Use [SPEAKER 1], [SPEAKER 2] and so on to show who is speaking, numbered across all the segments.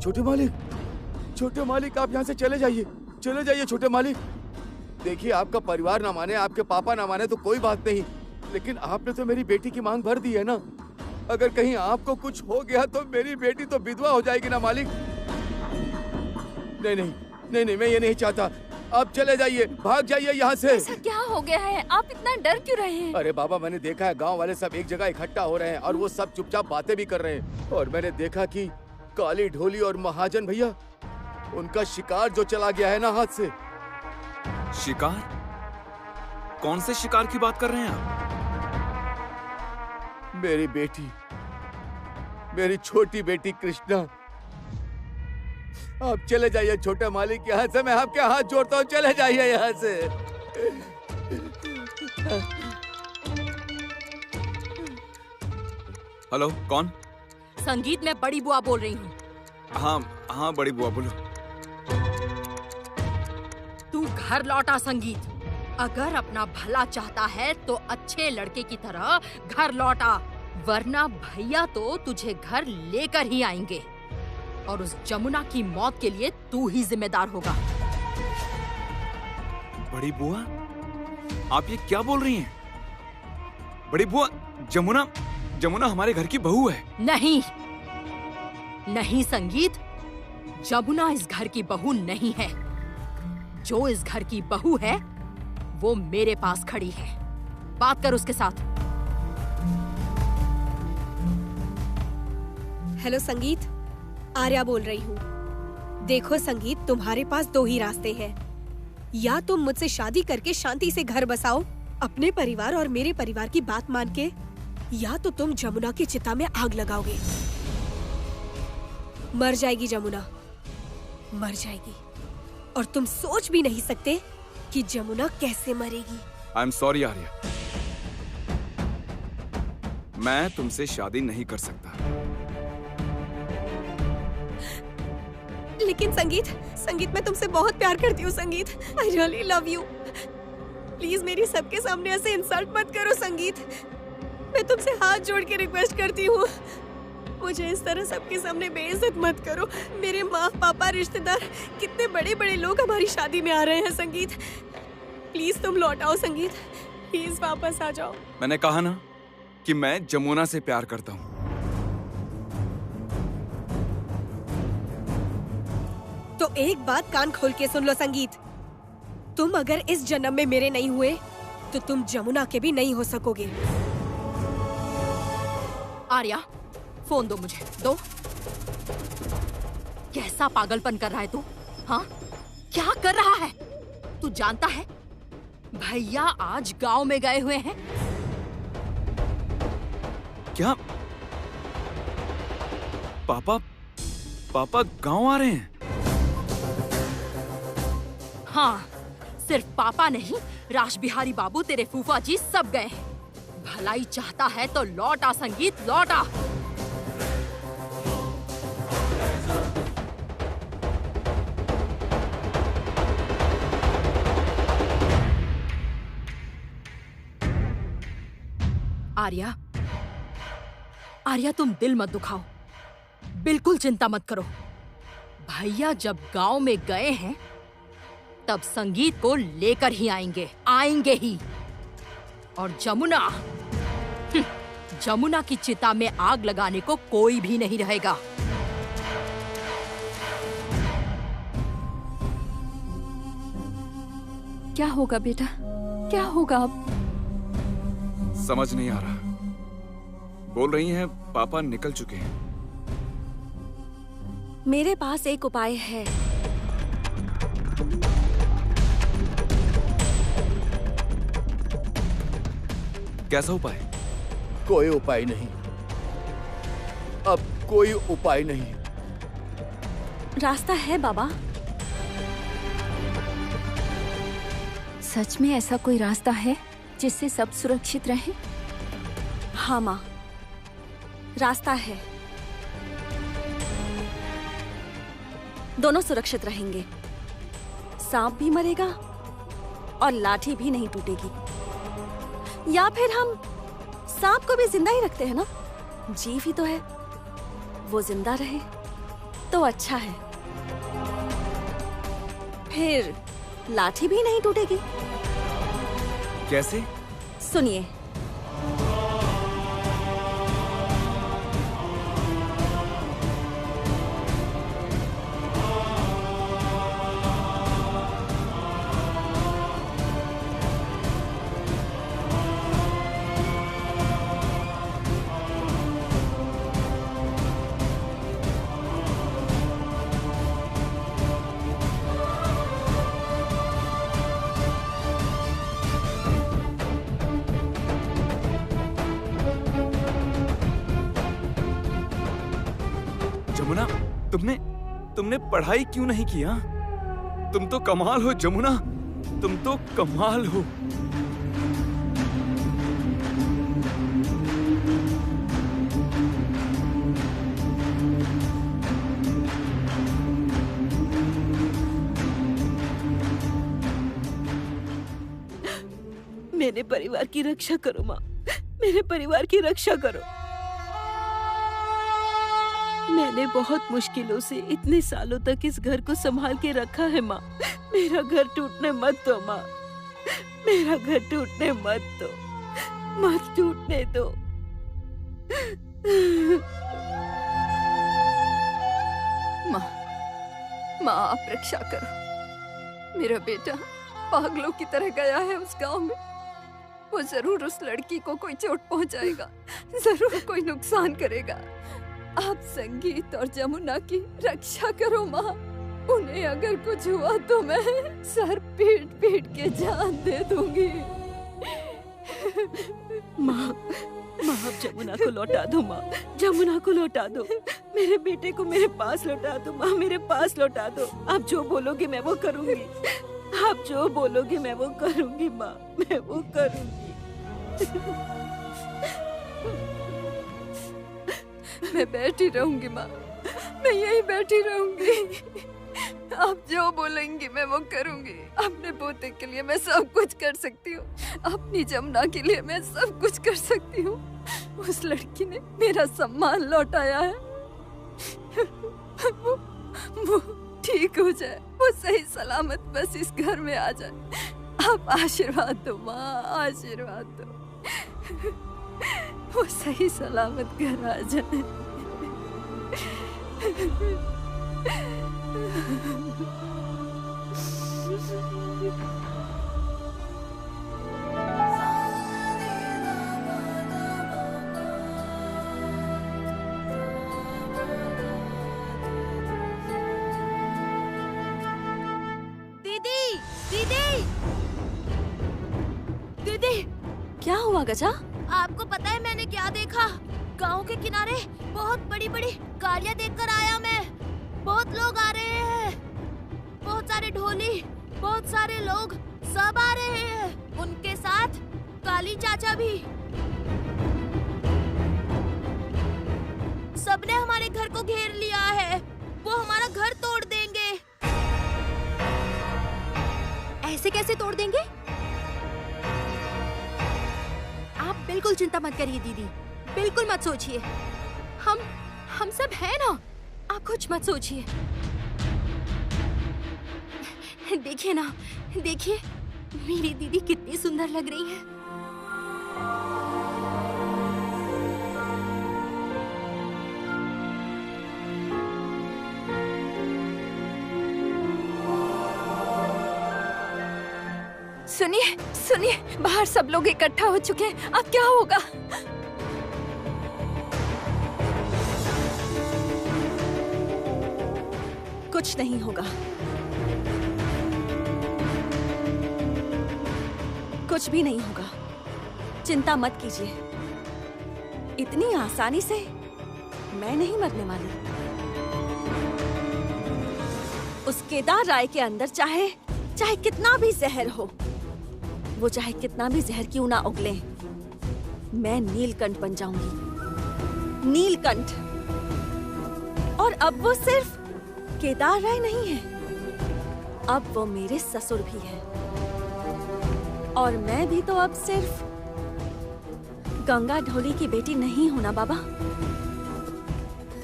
[SPEAKER 1] छोटे मालिक आप यहाँ से चले जाइए, चले जाइए छोटे मालिक। देखिए आपका परिवार ना माने, आपके पापा ना माने तो कोई बात नहीं, लेकिन आपने तो मेरी बेटी की मांग भर दी है ना। अगर कहीं आपको कुछ हो गया तो मेरी बेटी तो विधवा हो जाएगी ना मालिक। नहीं नहीं नहीं नहीं, मैं ये नहीं चाहता। आप चले जाइए, भाग जाइए यहाँ से।
[SPEAKER 2] ऐसा क्या हो गया है? आप इतना डर क्यों रहे हैं?
[SPEAKER 1] अरे बाबा, मैंने देखा है गांव वाले सब एक जगह इकट्ठा हो रहे हैं और वो सब चुपचाप बातें भी कर रहे हैं। और मैंने देखा कि काली ढोली और महाजन भैया, उनका शिकार जो चला गया है ना हाथ से।
[SPEAKER 3] शिकार? कौन से शिकार की बात कर रहे हैं आप?
[SPEAKER 1] मेरी बेटी, मेरी छोटी बेटी कृष्णा। आप चले जाइए छोटे मालिक यहाँ से, मैं आपके हाथ जोड़ता हूँ, चले जाइए यहाँ से।
[SPEAKER 3] हेलो, कौन?
[SPEAKER 2] संगीत, मैं बड़ी बुआ बोल रही हूँ।
[SPEAKER 3] हाँ हाँ बड़ी बुआ बोलो।
[SPEAKER 2] तू घर लौटा संगीत। अगर अपना भला चाहता है तो अच्छे लड़के की तरह घर लौटा, वरना भैया तो तुझे घर लेकर ही आएंगे और उस जमुना की मौत के लिए तू ही जिम्मेदार होगा।
[SPEAKER 3] बड़ी बुआ, आप ये क्या बोल रही हैं? बड़ी बुआ, जमुना हमारे घर की बहू है।
[SPEAKER 2] नहीं नहीं संगीत, जमुना इस घर की बहू नहीं है। जो इस घर की बहू है वो मेरे पास खड़ी है। बात कर उसके साथ।
[SPEAKER 4] हेलो संगीत, आर्या बोल रही हूँ। देखो संगीत, तुम्हारे पास दो ही रास्ते हैं। या तुम मुझसे शादी करके शांति से घर बसाओ अपने परिवार और मेरे परिवार की बात मान के, या तो तुम जमुना की चिता में आग लगाओगे। मर जाएगी जमुना, मर जाएगी। और तुम सोच भी नहीं सकते कि जमुना कैसे मरेगी।
[SPEAKER 3] आई एम सॉरी आर्या, मैं तुमसे शादी नहीं कर सकता।
[SPEAKER 4] लेकिन संगीत मैं तुमसे बहुत प्यार करती हूँ संगीत। I really love you. Please मेरी सबके सामने ऐसे इंसल्ट मत करो संगीत। मैं तुमसे हाथ जोड़ के रिक्वेस्ट करती हूँ, मुझे इस तरह सबके सामने बेइज्जत मत करो। मेरे माँ पापा, रिश्तेदार, कितने बड़े बड़े लोग हमारी शादी में आ रहे हैं संगीत। प्लीज तुम लौट आओ संगीत, प्लीज वापस आ जाओ।
[SPEAKER 3] मैंने कहा ना कि मैं जमुना से प्यार करता हूँ।
[SPEAKER 4] तो एक बात कान खोल के सुन लो संगीत, तुम अगर इस जन्म में मेरे नहीं हुए तो तुम जमुना के भी नहीं हो सकोगे।
[SPEAKER 2] आर्या, फोन दो मुझे, दो। कैसा पागलपन कर रहा है तू? हाँ, क्या कर रहा है? तू जानता है भैया आज गांव में गए हुए हैं।
[SPEAKER 3] क्या? पापा गांव आ रहे हैं?
[SPEAKER 2] हाँ, सिर्फ पापा नहीं, राज बिहारी बाबू, तेरे फूफा जी सब गए हैं। भलाई चाहता है तो लौटा संगीत, लौटा। आर्या, तुम दिल मत दुखाओ, बिल्कुल चिंता मत करो। भैया जब गांव में गए हैं तब संगीत को लेकर ही आएंगे ही। और जमुना की चिता में आग लगाने को कोई भी नहीं रहेगा।
[SPEAKER 5] क्या होगा बेटा, क्या होगा अब?
[SPEAKER 3] समझ नहीं आ रहा। बोल रही हैं पापा निकल चुके हैं।
[SPEAKER 5] मेरे पास एक उपाय है।
[SPEAKER 3] कैसा उपाय?
[SPEAKER 1] कोई उपाय नहीं, अब कोई उपाय नहीं।
[SPEAKER 5] रास्ता है बाबा। सच में ऐसा कोई रास्ता है जिससे सब सुरक्षित रहे? हाँ माँ, रास्ता है। दोनों सुरक्षित रहेंगे। सांप भी मरेगा और लाठी भी नहीं टूटेगी। या फिर हम सांप को भी जिंदा ही रखते हैं ना, जीव ही तो है, वो जिंदा रहे तो अच्छा है, फिर लाठी भी नहीं टूटेगी।
[SPEAKER 3] कैसे?
[SPEAKER 5] सुनिए,
[SPEAKER 3] जमुना, तुमने पढ़ाई क्यों नहीं किया? तुम तो कमाल हो जमुना, तुम तो कमाल हो।
[SPEAKER 6] मेरे परिवार की रक्षा करो माँ, मेरे परिवार की रक्षा करो। मैंने बहुत मुश्किलों से इतने सालों तक इस घर को संभाल के रखा है माँ। मेरा घर टूटने मत दो माँ, मेरा घर टूटने मत दो, मत टूटने दो।
[SPEAKER 2] माँ आप रक्षा करो। मेरा बेटा पागलों की तरह गया है उस गांव में। वो जरूर उस लड़की को कोई चोट पहुंचाएगा, जरूर कोई नुकसान करेगा। आप संगीत और जमुना की रक्षा करो माँ। उन्हें अगर कुछ हुआ तो मैं सर पीट पीट के जान दे दूंगी।
[SPEAKER 6] माँ, आप जमुना को लौटा दो माँ, जमुना को लौटा दो। मेरे बेटे को मेरे पास लौटा दो माँ, मेरे पास लौटा दो। आप जो बोलोगे मैं वो करूँगी, आप जो बोलोगे मैं वो करूँगी माँ, मैं वो करूँगी।
[SPEAKER 2] मैं बैठी रहूंगी माँ, मैं यहीं बैठी रहूंगी। आप जो बोलेंगी मैं वो करूंगी। अपने पोते के लिए मैं सब कुछ कर सकती हूँ, अपनी जमुना के लिए मैं सब कुछ कर सकती हूँ। उस लड़की ने मेरा सम्मान लौटाया है। वो ठीक हो जाए, वो सही सलामत बस इस घर में आ जाए। आप आशीर्वाद दो माँ, आशीर्वाद दो। वो सही सलामत घर आ जाए।
[SPEAKER 4] दीदी, दीदी, दीदी,
[SPEAKER 5] क्या हुआ गजा?
[SPEAKER 4] आपको पता है मैंने क्या देखा? गांव के किनारे बहुत बड़ी बड़ी गाड़ियां देखकर आया मैं। बहुत लोग आ रहे हैं, बहुत सारे ढोली, बहुत सारे लोग, सब आ रहे हैं। उनके साथ काली चाचा भी। सबने हमारे घर को घेर लिया है। वो हमारा घर तोड़ देंगे।
[SPEAKER 2] ऐसे कैसे तोड़ देंगे? आप बिल्कुल चिंता मत करिए दीदी, बिल्कुल मत सोचिए। हम सब हैं ना, आप कुछ मत सोचिए। देखिए ना, देखिए मेरी दीदी कितनी सुंदर लग रही है। सुनिए, सुनिए, बाहर सब लोग इकट्ठा हो चुके हैं। अब क्या होगा?
[SPEAKER 5] कुछ नहीं होगा, कुछ भी नहीं होगा। चिंता मत कीजिए, इतनी आसानी से मैं नहीं मरने वाली। उस केदार राय के अंदर चाहे कितना भी जहर हो, वो चाहे कितना भी जहर क्यों ना उगले, मैं नीलकंठ बन जाऊंगी। नीलकंठ। और अब वो सिर्फ केदार राय नहीं है, अब वो मेरे ससुर भी है। और मैं भी तो अब सिर्फ गंगा ढोली की बेटी नहीं हूं ना बाबा।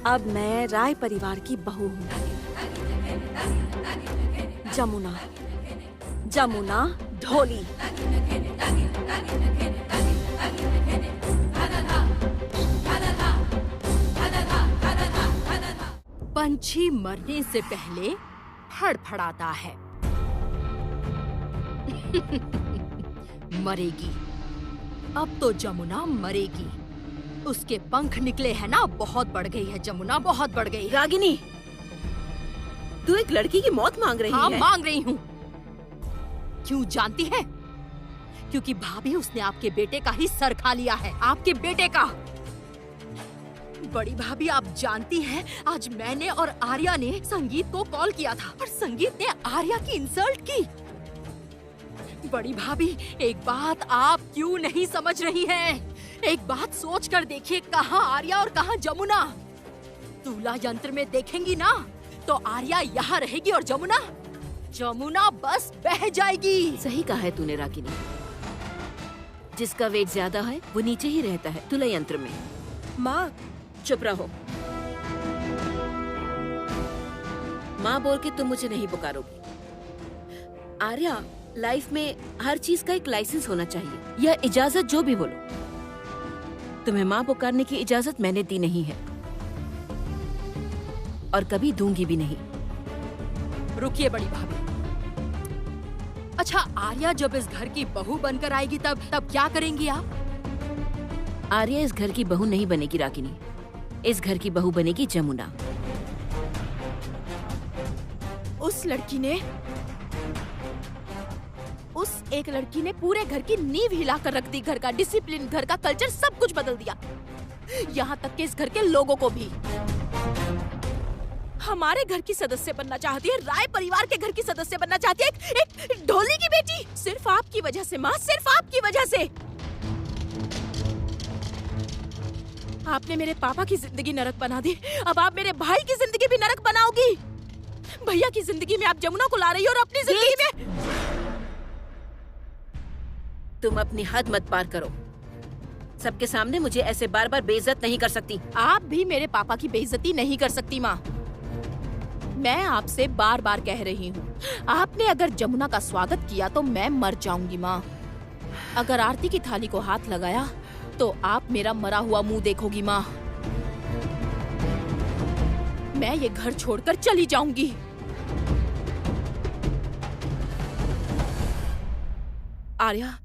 [SPEAKER 5] अब मैं राय परिवार की बहू हूँ। जमुना, जमुना ढोली।
[SPEAKER 2] पंछी मरने से पहले फड़फड़ाता है। मरेगी, अब तो जमुना मरेगी। उसके पंख निकले हैं ना, बहुत बढ़ गई है जमुना, बहुत बढ़ गई है।
[SPEAKER 6] रागिनी, तू एक लड़की की मौत मांग रही
[SPEAKER 2] हाँ,
[SPEAKER 6] है?
[SPEAKER 2] मांग रही हूँ। क्यों जानती है? क्योंकि भाभी, उसने आपके बेटे का ही सर खा लिया है, आपके बेटे का। बड़ी भाभी, आप जानती हैं, आज मैंने और आर्या ने संगीत को कॉल किया था और संगीत ने आर्या की इंसल्ट की। बड़ी भाभी, एक बात आप क्यों नहीं समझ रही हैं? एक बात सोच कर देखिए, कहाँ आर्या और कहाँ जमुना। तुला यंत्र में देखेंगी ना, तो आर्या यहाँ रहेगी और जमुना बस बह जाएगी।
[SPEAKER 6] सही कहा है तूने रागिनी। जिसका वेट ज्यादा है वो नीचे ही रहता है तुला यंत्र में।
[SPEAKER 4] माँ,
[SPEAKER 6] चुप रहो। माँ बोल के तुम मुझे नहीं पुकारोगी। आर्या, लाइफ में हर चीज का एक लाइसेंस होना चाहिए, या इजाजत, जो भी बोलो। तुम्हें माँ पुकारने की इजाजत मैंने दी नहीं है और कभी दूंगी भी नहीं।
[SPEAKER 2] रुकिए बड़ी भाभी। अच्छा, आर्या जब इस घर की बहू बनकर आएगी तब क्या करेंगी आप?
[SPEAKER 6] आर्या इस घर की बहू नहीं बनेगी रागिनी, इस घर की बहू बनेगी जमुना।
[SPEAKER 7] उस एक लड़की ने पूरे घर की नींव हिलाकर रख दी, घर का डिसिप्लिन, घर का कल्चर, सब कुछ बदल दिया। यहाँ तक कि इस घर के लोगों को भी। हमारे घर की सदस्य बनना चाहती है, राय परिवार के घर की सदस्य बनना चाहती है, एक ढोली की बेटी। सिर्फ आपकी वजह से माँ, सिर्फ आपकी वजह से। आपने मेरे पापा की जिंदगी नरक बना दी, अब आप मेरे भाई की जिंदगी भी नरक बनाओगी। भैया की जिंदगी में आप जमुना को ला रही हो और अपनी जिंदगी में।
[SPEAKER 6] तुम अपनी हद मत पार करो। सबके सामने मुझे ऐसे बार बार बेइज्जत नहीं कर सकती।
[SPEAKER 7] आप भी मेरे पापा की बेइज्जती नहीं कर सकती माँ। मैं आपसे बार बार कह रही हूँ, आपने अगर जमुना का स्वागत किया तो मैं मर जाऊंगी माँ। अगर आरती की थाली को हाथ लगाया तो आप मेरा मरा हुआ मुंह देखोगी माँ। मैं ये घर छोड़कर चली जाऊंगी। आर्या,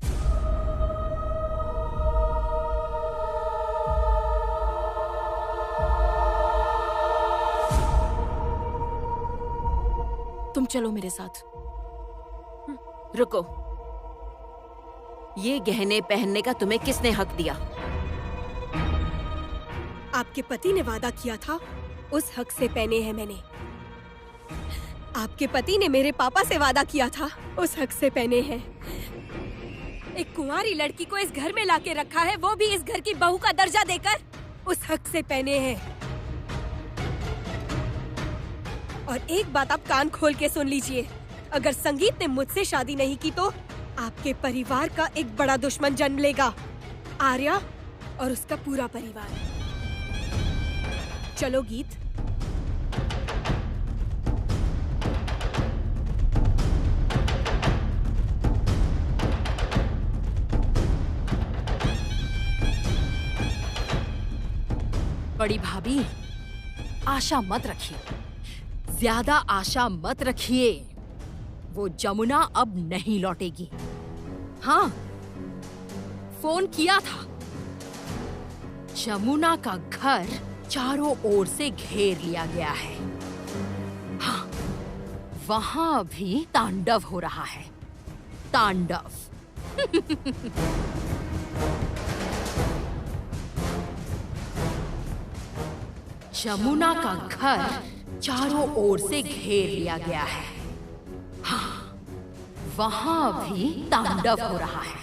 [SPEAKER 7] तुम चलो मेरे साथ।
[SPEAKER 6] रुको, ये गहने पहनने का तुम्हें किसने हक दिया?
[SPEAKER 4] आपके पति ने वादा किया था, उस हक से पहने हैं मैंने। आपके पति ने मेरे पापा से वादा किया था, उस हक से पहने हैं। एक कुंवारी लड़की को इस घर में लाके रखा है, वो भी इस घर की बहू का दर्जा देकर, उस हक से पहने हैं। और एक बात आप कान खोल के सुन लीजिए, अगर संगीत ने मुझसे शादी नहीं की तो आपके परिवार का एक बड़ा दुश्मन जन्म लेगा, आर्या और उसका पूरा परिवार। चलो गीत।
[SPEAKER 2] बड़ी भाभी, आशा मत रखिए, ज्यादा आशा मत रखिए। वो जमुना अब नहीं लौटेगी। हाँ, फोन किया था। जमुना का घर चारों ओर से घेर लिया गया है। हाँ, वहां भी तांडव हो रहा है, तांडव। जमुना का घर चारों ओर से घेर लिया गया है। हाँ, वहां भी तांडव हो रहा है।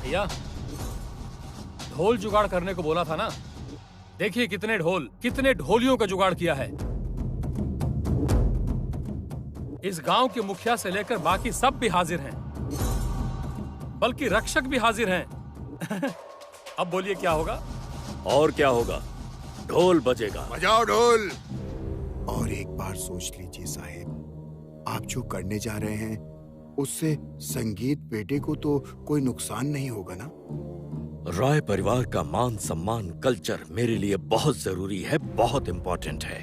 [SPEAKER 8] भैया, ढोल जुगाड़ करने को बोला था ना। देखिए कितने ढोल, कितने ढोलियों का जुगाड़ किया है। इस गांव के मुखिया से लेकर बाकी सब भी हाजिर हैं, बल्कि रक्षक भी हाजिर हैं। अब बोलिए क्या होगा?
[SPEAKER 9] और क्या होगा? ढोल बजेगा।
[SPEAKER 10] बजाओ ढोल। और एक बार सोच लीजिए साहेब, आप जो करने जा रहे हैं उससे संगीत बेटे को तो कोई नुकसान नहीं होगा ना?
[SPEAKER 9] राय परिवार का मान सम्मान कल्चर मेरे लिए बहुत जरूरी है, बहुत इम्पोर्टेंट है।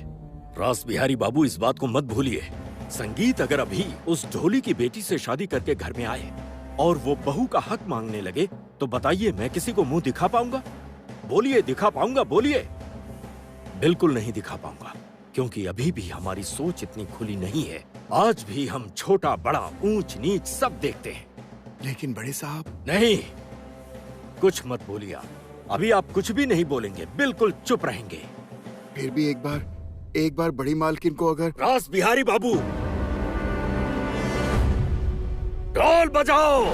[SPEAKER 9] रास बिहारी बाबू, इस बात को मत भूलिए। संगीत अगर अभी उस ढोली की बेटी से शादी करके घर में आए और वो बहू का हक मांगने लगे तो बताइए मैं किसी को मुंह दिखा पाऊंगा? बोलिए, दिखा पाऊंगा? बोलिए। बिल्कुल नहीं दिखा पाऊंगा, क्योंकि अभी भी हमारी सोच इतनी खुली नहीं है। आज भी हम छोटा बड़ा ऊंच नीच सब देखते हैं।
[SPEAKER 10] लेकिन बड़े साहब।
[SPEAKER 9] नहीं, कुछ मत बोलिए आप। अभी आप कुछ भी नहीं बोलेंगे, बिल्कुल चुप रहेंगे।
[SPEAKER 10] फिर भी एक बार बड़ी मालकिन को अगर।
[SPEAKER 9] रास बिहारी बाबू, ढोल बजाओ।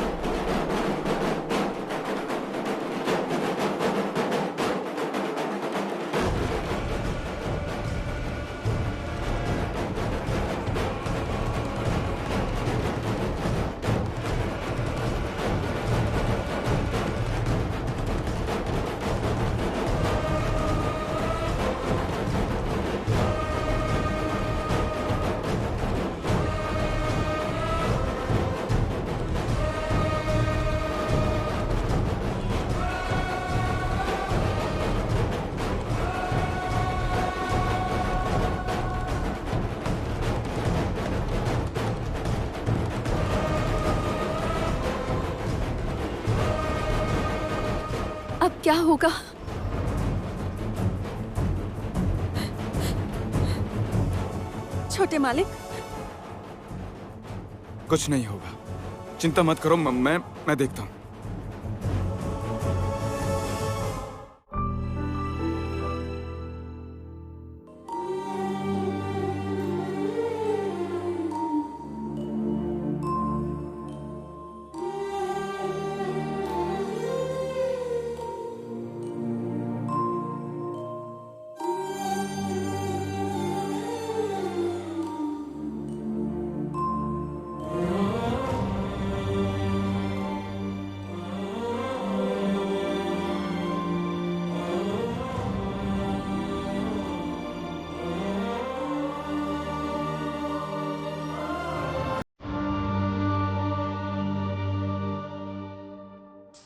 [SPEAKER 5] अब क्या होगा? छोटे मालिक,
[SPEAKER 3] कुछ नहीं होगा, चिंता मत करो। मैं देखता हूँ।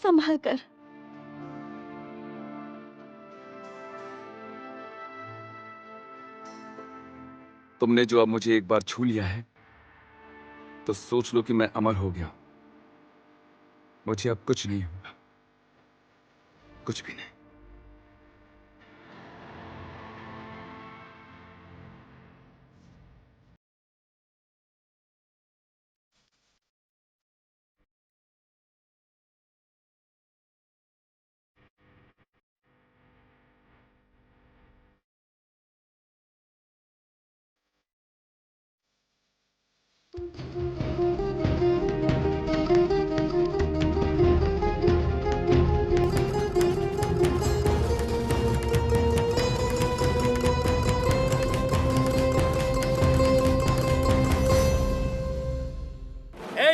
[SPEAKER 5] संभाल कर।
[SPEAKER 3] तुमने जो अब मुझे एक बार छू लिया है तो सोच लो कि मैं अमर हो गया। मुझे अब कुछ नहीं होगा, कुछ भी नहीं।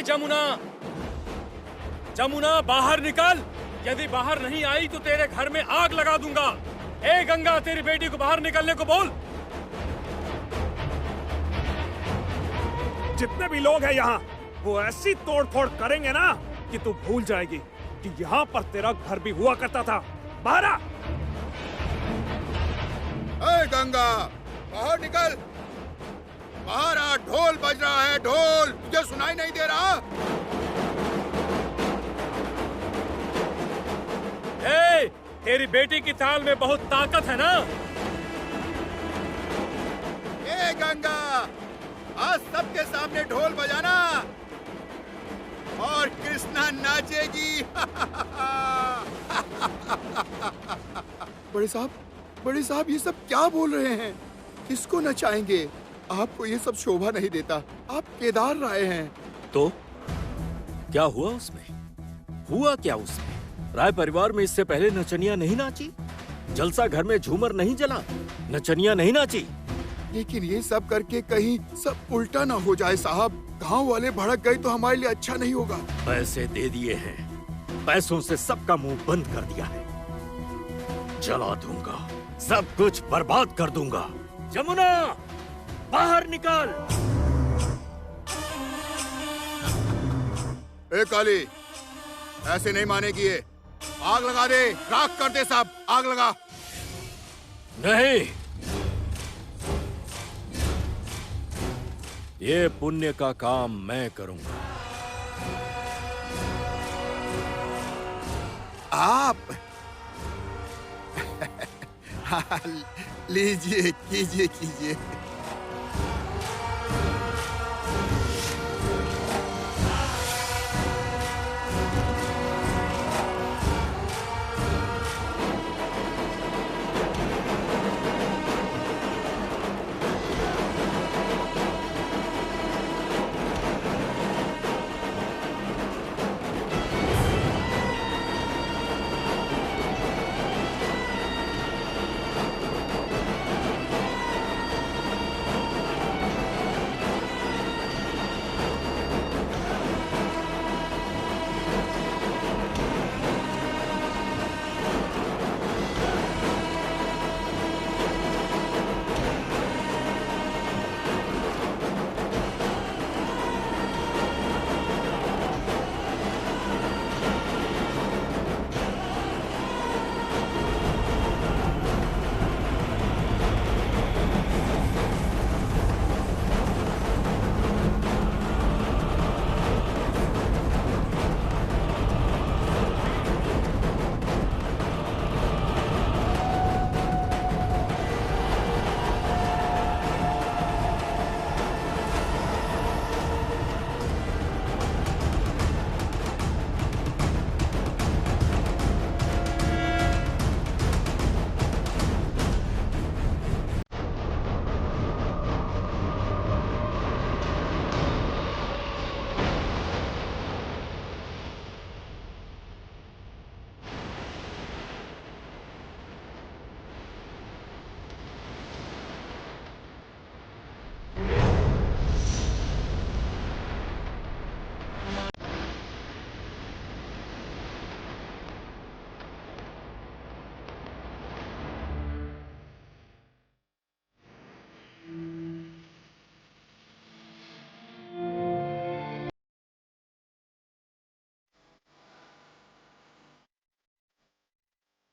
[SPEAKER 8] जमुना, जमुना बाहर निकल। यदि बाहर नहीं आई तो तेरे घर में आग लगा दूंगा। ए गंगा, तेरी बेटी को बाहर निकलने को बोल।
[SPEAKER 11] जितने भी लोग हैं यहाँ, वो ऐसी तोड़फोड़ करेंगे ना कि तू भूल जाएगी कि यहाँ पर तेरा घर भी हुआ करता था। बाहर आ।
[SPEAKER 10] ए गंगा, बाहर निकल। बाहर आ, ढोल बज रहा है। ढोल तुझे सुनाई नहीं दे रहा?
[SPEAKER 8] ए, तेरी बेटी की ताल में बहुत ताकत है ना?
[SPEAKER 10] ए गंगा, आज सबके सामने ढोल बजाना और कृष्णा नाचेगी। बड़े साहब ये सब क्या बोल रहे हैं? किसको नचाएंगे? आपको ये सब शोभा नहीं देता। आप केदार राय हैं।
[SPEAKER 9] तो क्या हुआ उसमें? हुआ क्या उसमें? राय परिवार में इससे पहले नचनिया नहीं नाची? जलसा घर में झूमर नहीं जला? नचनिया नहीं नाची?
[SPEAKER 10] लेकिन ये सब करके कहीं सब उल्टा ना हो जाए साहब। गांव वाले भड़क गए तो हमारे लिए अच्छा नहीं होगा।
[SPEAKER 9] पैसे दे दिए हैं, पैसों से सबका मुंह बंद कर दिया है। जला दूंगा, सब कुछ बर्बाद कर दूंगा। जमुना, बाहर निकल।
[SPEAKER 10] ए काली, ऐसे नहीं मानेगी ये। आग लगा दे, राख कर दे साहब, आग लगा।
[SPEAKER 9] नहीं, ये पुण्य का काम मैं करूंगा।
[SPEAKER 10] आप लीजिए, कीजिए कीजिए।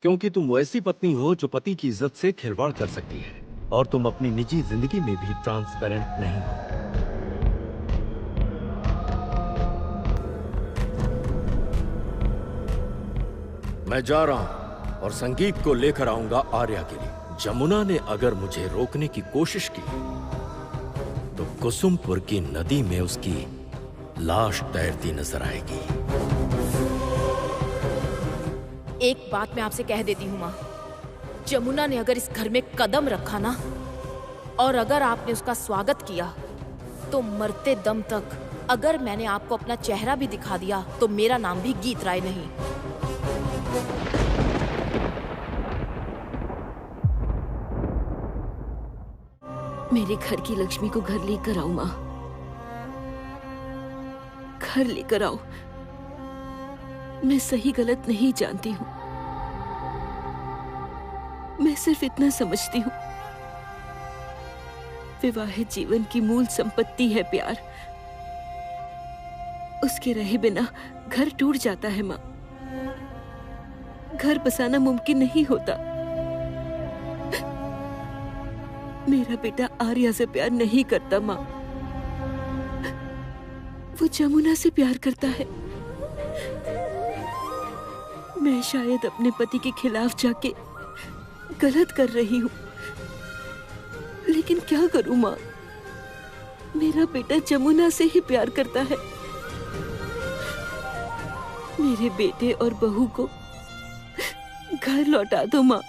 [SPEAKER 9] क्योंकि तुम वैसी पत्नी हो जो पति की इज्जत से खिलवाड़ कर सकती है, और तुम अपनी निजी जिंदगी में भी ट्रांसपेरेंट नहीं हो। मैं जा रहा हूं और संगीत को लेकर आऊंगा आर्या के लिए। जमुना ने अगर मुझे रोकने की कोशिश की तो कुसुमपुर की नदी में उसकी लाश तैरती नजर आएगी।
[SPEAKER 7] एक बात मैं आपसे कह देती हूँ माँ, जमुना ने अगर इस घर में कदम रखा ना, और अगर आपने उसका स्वागत किया, तो मरते दम तक अगर मैंने आपको अपना चेहरा भी दिखा दिया तो मेरा नाम भी गीत राय नहीं।
[SPEAKER 6] मेरे घर की लक्ष्मी को घर लेकर आओ माँ, घर लेकर आओ। मैं सही गलत नहीं जानती हूँ, मैं सिर्फ इतना समझती हूँ, विवाहित जीवन की मूल संपत्ति है प्यार। उसके रहे बिना घर टूट जाता है माँ। घर बसाना मुमकिन नहीं होता। मेरा बेटा आर्या से प्यार नहीं करता माँ, वो जमुना से प्यार करता है। मैं शायद अपने पति के खिलाफ जाके गलत कर रही हूँ, लेकिन क्या करूं माँ, मेरा बेटा जमुना से ही प्यार करता है। मेरे बेटे और बहू को घर लौटा दो माँ,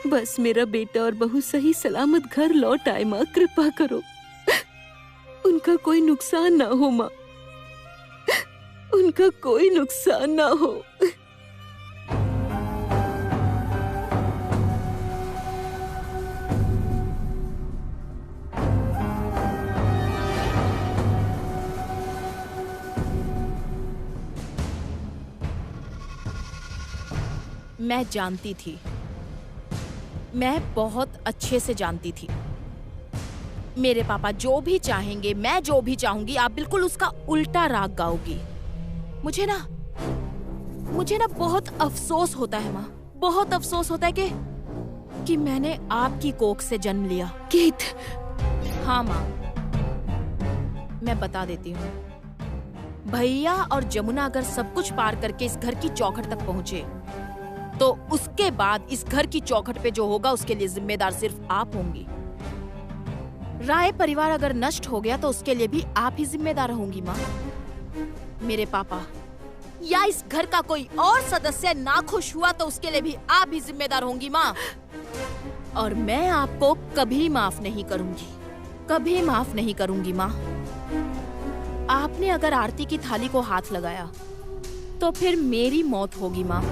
[SPEAKER 6] बस मेरा बेटा और बहू सही सलामत घर लौट आए माँ, कृपा करो। उनका कोई नुकसान ना हो माँ, उनका कोई नुकसान ना हो।
[SPEAKER 7] मैं जानती थी, मैं बहुत अच्छे से जानती थी। मेरे पापा जो भी चाहेंगे, मैं जो भी चाहूंगी, आप बिल्कुल उसका उल्टा राग गाओगी। मुझे ना बहुत अफसोस होता है माँ, बहुत अफसोस होता है कि मैंने आपकी कोख से जन्म लिया।
[SPEAKER 6] गीत,
[SPEAKER 7] हाँ माँ, मैं बता देती हूँ। भैया और जमुना अगर सब कुछ पार करके इस घर की चौखट तक पहुँचे, तो उसके बाद इस घर की चौखट पे जो होगा उसके लिए जिम्मेदार सिर्फ आप होंगी। राय परिवार अगर नष्ट हो गया तो उसके लिए भी आप ही जिम्मेदार होंगी माँ। मेरे पापा या इस घर का कोई और सदस्य नाखुश हुआ तो उसके लिए भी आप ही जिम्मेदार होंगी माँ। और मैं आपको कभी माफ नहीं करूंगी, कभी माफ नहीं करूंगी माँ। आपने अगर आरती की थाली को हाथ लगाया तो फिर मेरी मौत होगी माँ।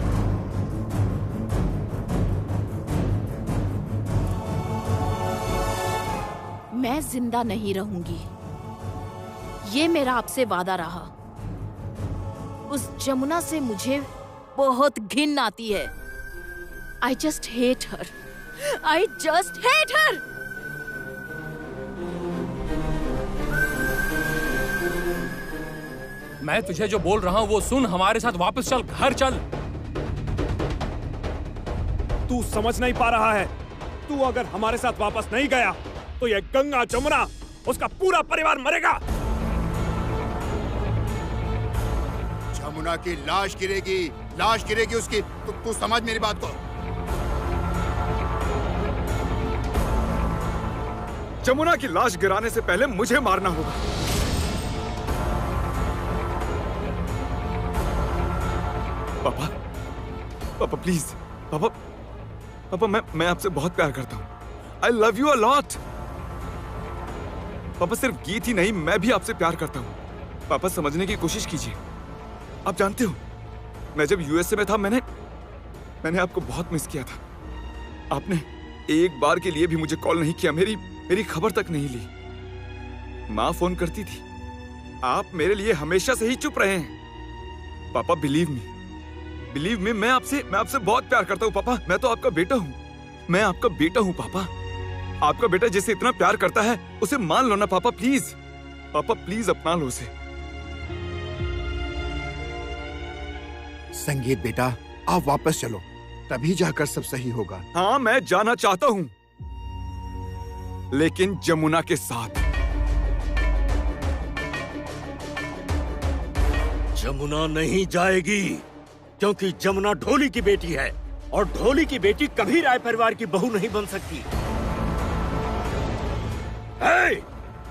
[SPEAKER 7] मैं जिंदा नहीं रहूंगी, ये मेरा आपसे वादा रहा। उस जमुना से मुझे बहुत घिन आती है। I just hate her. I just hate her.
[SPEAKER 8] मैं तुझे जो बोल रहा हूँ वो सुन, हमारे साथ वापस चल, घर चल।
[SPEAKER 11] तू समझ नहीं पा रहा है। तू अगर हमारे साथ वापस नहीं गया तो ये गंगा, जमुना, उसका पूरा परिवार मरेगा।
[SPEAKER 10] जमुना की लाश गिरेगी उसकी। तू समझ मेरी बात को।
[SPEAKER 3] जमुना की लाश गिराने से पहले मुझे मारना होगा। पापा प्लीज, पापा मैं आपसे बहुत प्यार करता हूँ। I love you a lot। पापा सिर्फ गीत ही नहीं, मैं भी आपसे प्यार करता हूँ। पापा समझने की कोशिश कीजिए। आप जानते हो, मैं जब यूएसए में था मैंने आपको बहुत मिस किया था। आपने एक बार के लिए भी मुझे कॉल नहीं किया, मेरी खबर तक नहीं ली। माँ फोन करती थी। आप मेरे लिए हमेशा से ही चुप रहे हैं। पापा बिलीव मी, मैं आपसे बहुत प्यार करता हूँ। पापा मैं तो आपका बेटा हूँ, मैं आपका बेटा हूँ। पापा आपका बेटा जिसे इतना प्यार करता है उसे मान लो ना पापा, प्लीज। पापा प्लीज अपना लो उसे।
[SPEAKER 10] संगीत बेटा, आप वापस चलो, तभी जाकर सब सही होगा।
[SPEAKER 3] हाँ मैं जाना चाहता हूँ, लेकिन जमुना के साथ।
[SPEAKER 9] जमुना नहीं जाएगी, क्योंकि जमुना ढोली की बेटी है और ढोली की बेटी कभी राय परिवार की बहू नहीं बन सकती।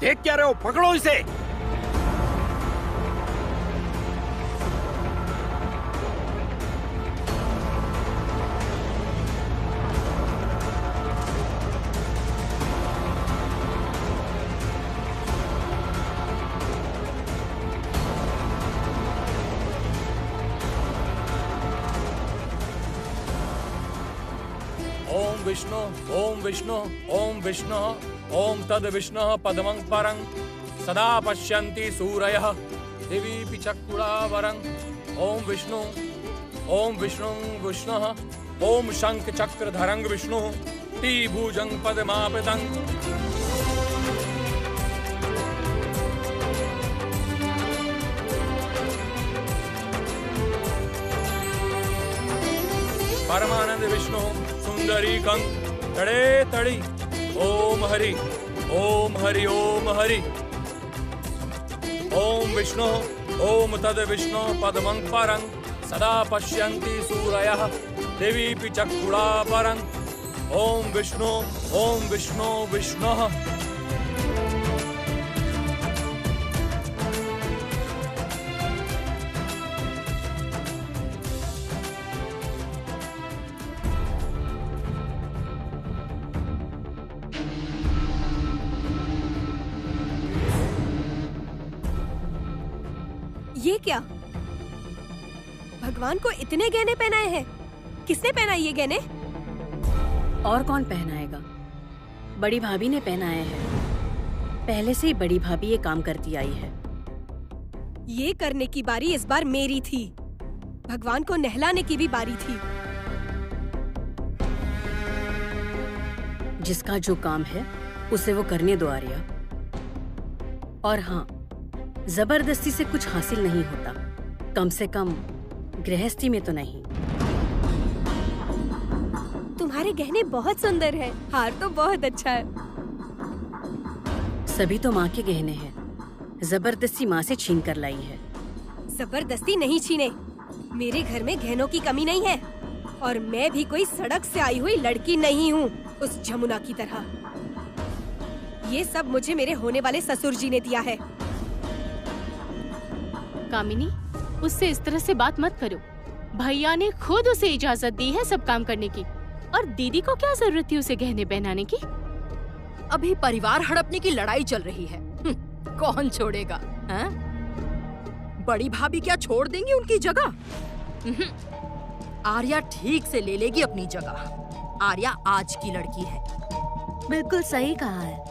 [SPEAKER 9] देख क्या रहे हो, पकड़ो इसे।
[SPEAKER 8] ओम विष्णु ओम विष्णु ओम तद विष्णु पदमं परं सदा पश्यन्ति सूरयः दिवि चक्कुलावरं। ओम विष्णु विष्णुः ओम शंख चक्रधरं विष्णु टीभुजं पद्मापतं। परमानंद विष्णु सुंदरी कंक तड़े तड़ी। ओम हरि ओम हरि ओम हरि। ओम विष्णु ओम तद विष्णु पद्मं परं सदा पश्यन्ति सूरयः दिवि चक्षुषापरं। ओम विष्णु विष्णुः।
[SPEAKER 4] ये क्या? भगवान को इतने गहने पहनाए हैं। किसने पहनाए ये गहने?
[SPEAKER 6] और कौन पहनाएगा? बड़ी भाभी ने पहनाए हैं। पहले से ही बड़ी भाभी ये काम करती आई है।
[SPEAKER 4] ये करने की बारी इस बार मेरी थी। भगवान को नहलाने की भी बारी थी।
[SPEAKER 6] जिसका जो काम है उसे वो करने दो आर्या। और हाँ, जबरदस्ती से कुछ हासिल नहीं होता, कम से कम गृहस्थी में तो नहीं।
[SPEAKER 4] तुम्हारे गहने बहुत सुंदर हैं। हार तो बहुत अच्छा है।
[SPEAKER 6] सभी तो माँ के गहने हैं, जबरदस्ती माँ से छीन कर लाई है।
[SPEAKER 4] जबरदस्ती नहीं छीने। मेरे घर में गहनों की कमी नहीं है और मैं भी कोई सड़क से आई हुई लड़की नहीं हूँ उस जमुना की तरह। ये सब मुझे मेरे होने वाले ससुर जी ने दिया है।
[SPEAKER 12] कामिनी, उससे इस तरह से बात मत करो। भैया ने खुद उसे इजाजत दी है सब काम करने की, और दीदी को क्या जरूरत थी उसे गहने पहनाने की?
[SPEAKER 2] अभी परिवार हड़पने की लड़ाई चल रही है। कौन छोड़ेगा? हाँ? बड़ी भाभी क्या छोड़ देंगी उनकी जगह? आर्या ठीक से ले लेगी अपनी जगह। आर्या आज की लड़की है।
[SPEAKER 7] बिल्कुल सही कहा है।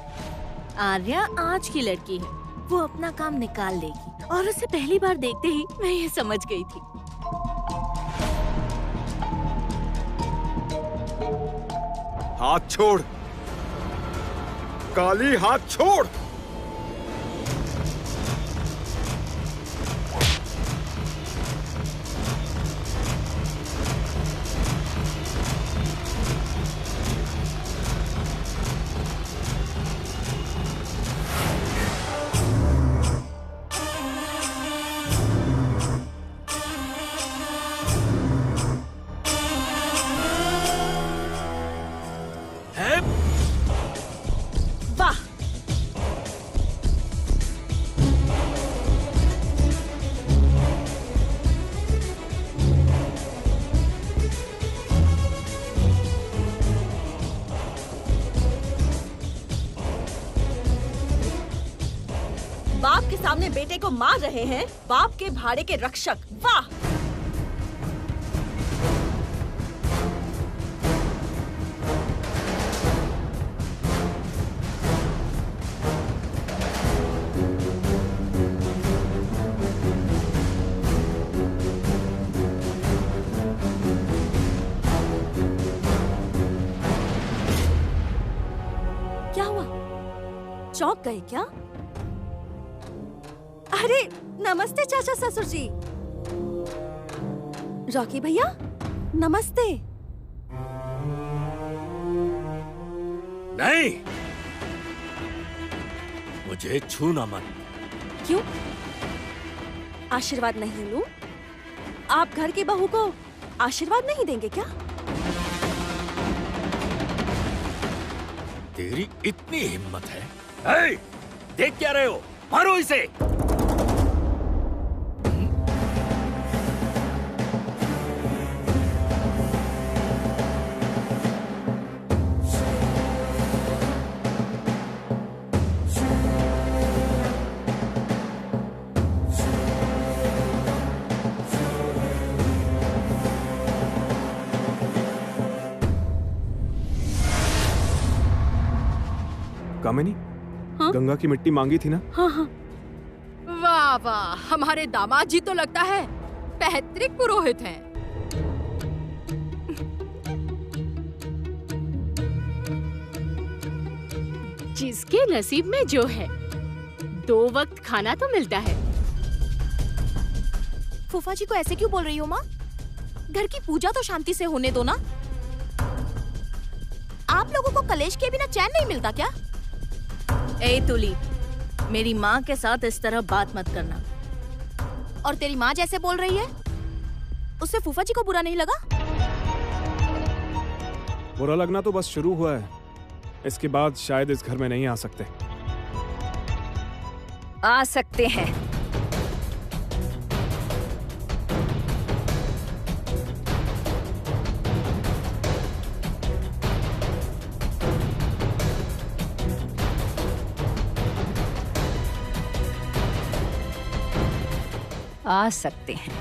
[SPEAKER 7] आर्या आज की लड़की है, वो अपना काम निकाल लेगी। और उसे पहली बार देखते ही मैं ये समझ गई थी।
[SPEAKER 3] हाथ छोड़ काली, हाथ छोड़।
[SPEAKER 5] बाप के सामने बेटे को मार रहे हैं, बाप के भाड़े के रक्षक। वाह! क्या हुआ? चौंक गए क्या? अरे नमस्ते चाचा ससुर जी। रॉकी भैया नमस्ते।
[SPEAKER 9] नहीं, मुझे छूना मत।
[SPEAKER 5] क्यों? आशीर्वाद नहीं लूं? आप घर की बहू को आशीर्वाद नहीं देंगे क्या?
[SPEAKER 9] तेरी इतनी हिम्मत है? हे, देख क्या रहे हो? मारो इसे।
[SPEAKER 11] कामिनी,
[SPEAKER 12] हाँ?
[SPEAKER 11] गंगा की मिट्टी मांगी थी ना?
[SPEAKER 12] हाँ हाँ।
[SPEAKER 2] वाह वाह, हमारे दामाद जी तो लगता है पैतृक पुरोहित हैं।
[SPEAKER 12] जिसके नसीब में जो है, 2 वक्त खाना तो मिलता है।
[SPEAKER 7] फूफा जी को ऐसे क्यों बोल रही हो माँ? घर की पूजा तो शांति से होने दो ना। आप लोगों को कलेश के बिना चैन नहीं मिलता क्या?
[SPEAKER 5] ए तुली, मेरी माँ के साथ इस तरह बात मत करना।
[SPEAKER 7] और तेरी माँ जैसे बोल रही है, उससे फूफा जी को बुरा नहीं लगा?
[SPEAKER 11] बुरा लगना तो बस शुरू हुआ है। इसके बाद शायद इस घर में नहीं आ सकते।
[SPEAKER 5] आ सकते हैं। आ सकते हैं।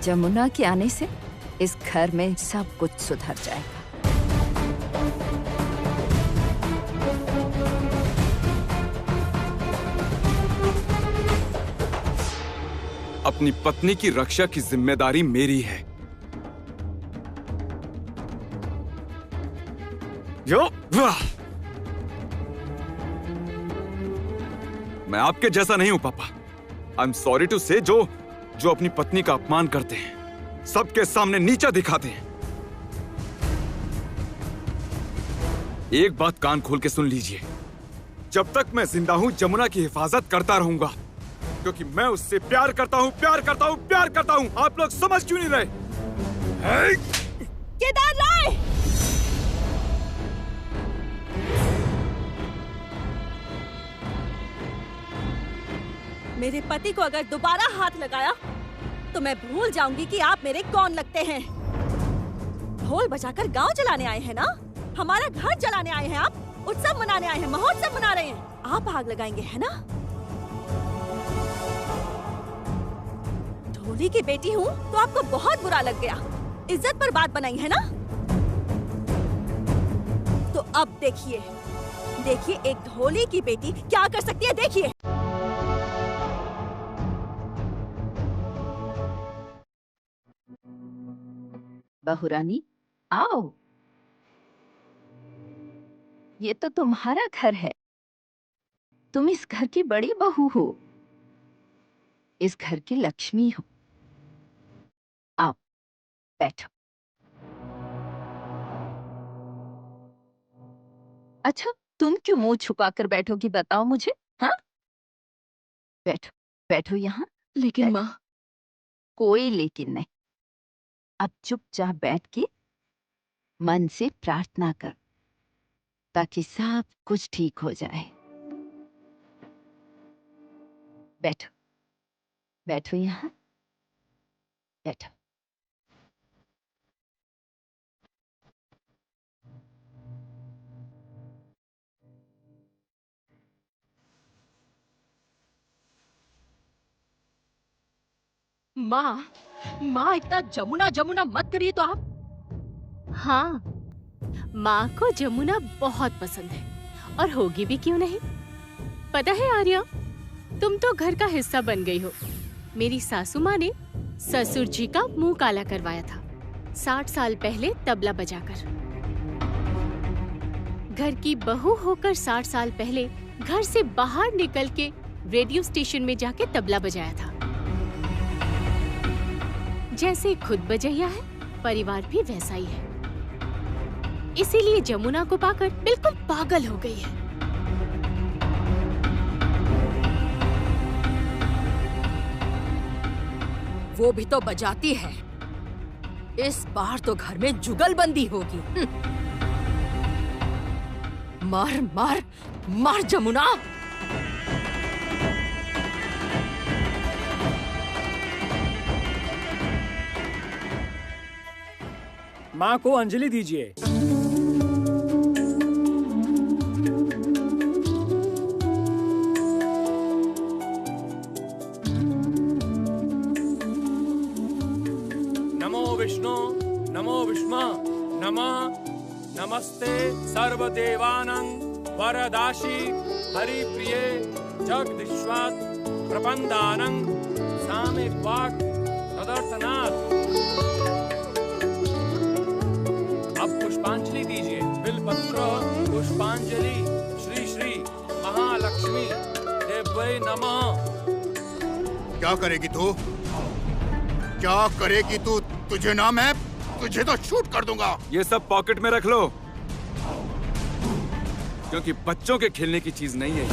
[SPEAKER 13] जमुना के आने से इस घर में सब कुछ सुधर जाएगा।
[SPEAKER 3] अपनी पत्नी की रक्षा की जिम्मेदारी मेरी है। यो वाह! मैं आपके जैसा नहीं हूं पापा। आई एम सॉरी टू से जो अपनी पत्नी का अपमान करते हैं, सबके सामने नीचा दिखाते हैं। एक बात कान खोल के सुन लीजिए, जब तक मैं जिंदा हूं जमुना की हिफाजत करता रहूंगा, क्योंकि मैं उससे प्यार करता हूं, प्यार करता हूं, प्यार करता हूं। आप लोग समझ क्यों नहीं रहे?
[SPEAKER 5] केदार राय! मेरे पति को अगर दोबारा हाथ लगाया तो मैं भूल जाऊंगी कि आप मेरे कौन लगते हैं। ढोल बजाकर गांव चलाने आए हैं ना? हमारा घर चलाने आए हैं आप? उत्सव मनाने आए हैं, महोत्सव मना रहे हैं। आप आग लगाएंगे है ना? ढोली की बेटी हूँ तो आपको बहुत बुरा लग गया। इज्जत पर बात बनाई है ना? तो अब देखिए, देखिए एक ढोली की बेटी क्या कर सकती है, देखिए।
[SPEAKER 13] बहुरानी आओ, ये तो तुम्हारा घर है। तुम इस घर की बड़ी बहू हो, इस घर की लक्ष्मी हो। आओ बैठो। अच्छा तुम क्यों मुंह छुपाकर बैठोगी, बताओ मुझे। हाँ बैठो, बैठो यहाँ।
[SPEAKER 6] लेकिन माँ।
[SPEAKER 13] कोई लेकिन नहीं, अब चुपचाप बैठ के मन से प्रार्थना कर, ताकि सब कुछ ठीक हो जाए। बैठो, बैठो यहाँ, बैठो।
[SPEAKER 2] माँ, माँ इतना जमुना जमुना मत करिए तो आप।
[SPEAKER 12] हाँ, माँ को जमुना बहुत पसंद है, और होगी भी क्यों नहीं। पता है आर्या, तुम तो घर का हिस्सा बन गई हो। मेरी सासू माँ ने ससुर जी का मुंह काला करवाया था 60 साल पहले तबला बजाकर। घर की बहू होकर 60 साल पहले घर से बाहर निकल के रेडियो स्टेशन में जाके तबला बजाया था। जैसे खुद बजैया है, परिवार भी वैसा ही है। इसीलिए जमुना को पाकर बिल्कुल पागल हो गई है।
[SPEAKER 2] वो भी तो बजाती है। इस बार तो घर में जुगलबंदी होगी। मार मार मार जमुना।
[SPEAKER 11] माँ को अंजलि दीजिए।
[SPEAKER 8] नमो विष्णु, नमो विष्मा, नमः नमस्ते सर्वदेवानां वरदाशी हरिप्रिये जगदीश्वात् प्रपन्दानां सामिक वाक् तदर्थनात्। अब पुष्पांजलि दीजिए। बिलपत्र पुष्पांजलि श्री श्री महालक्ष्मी देव्यै नमः।
[SPEAKER 10] क्या करेगी तू? क्या करेगी तू? तुझे ना मैं तुझे तो शूट कर दूंगा।
[SPEAKER 3] ये सब पॉकेट में रख लो, क्योंकि बच्चों के खेलने की चीज नहीं है।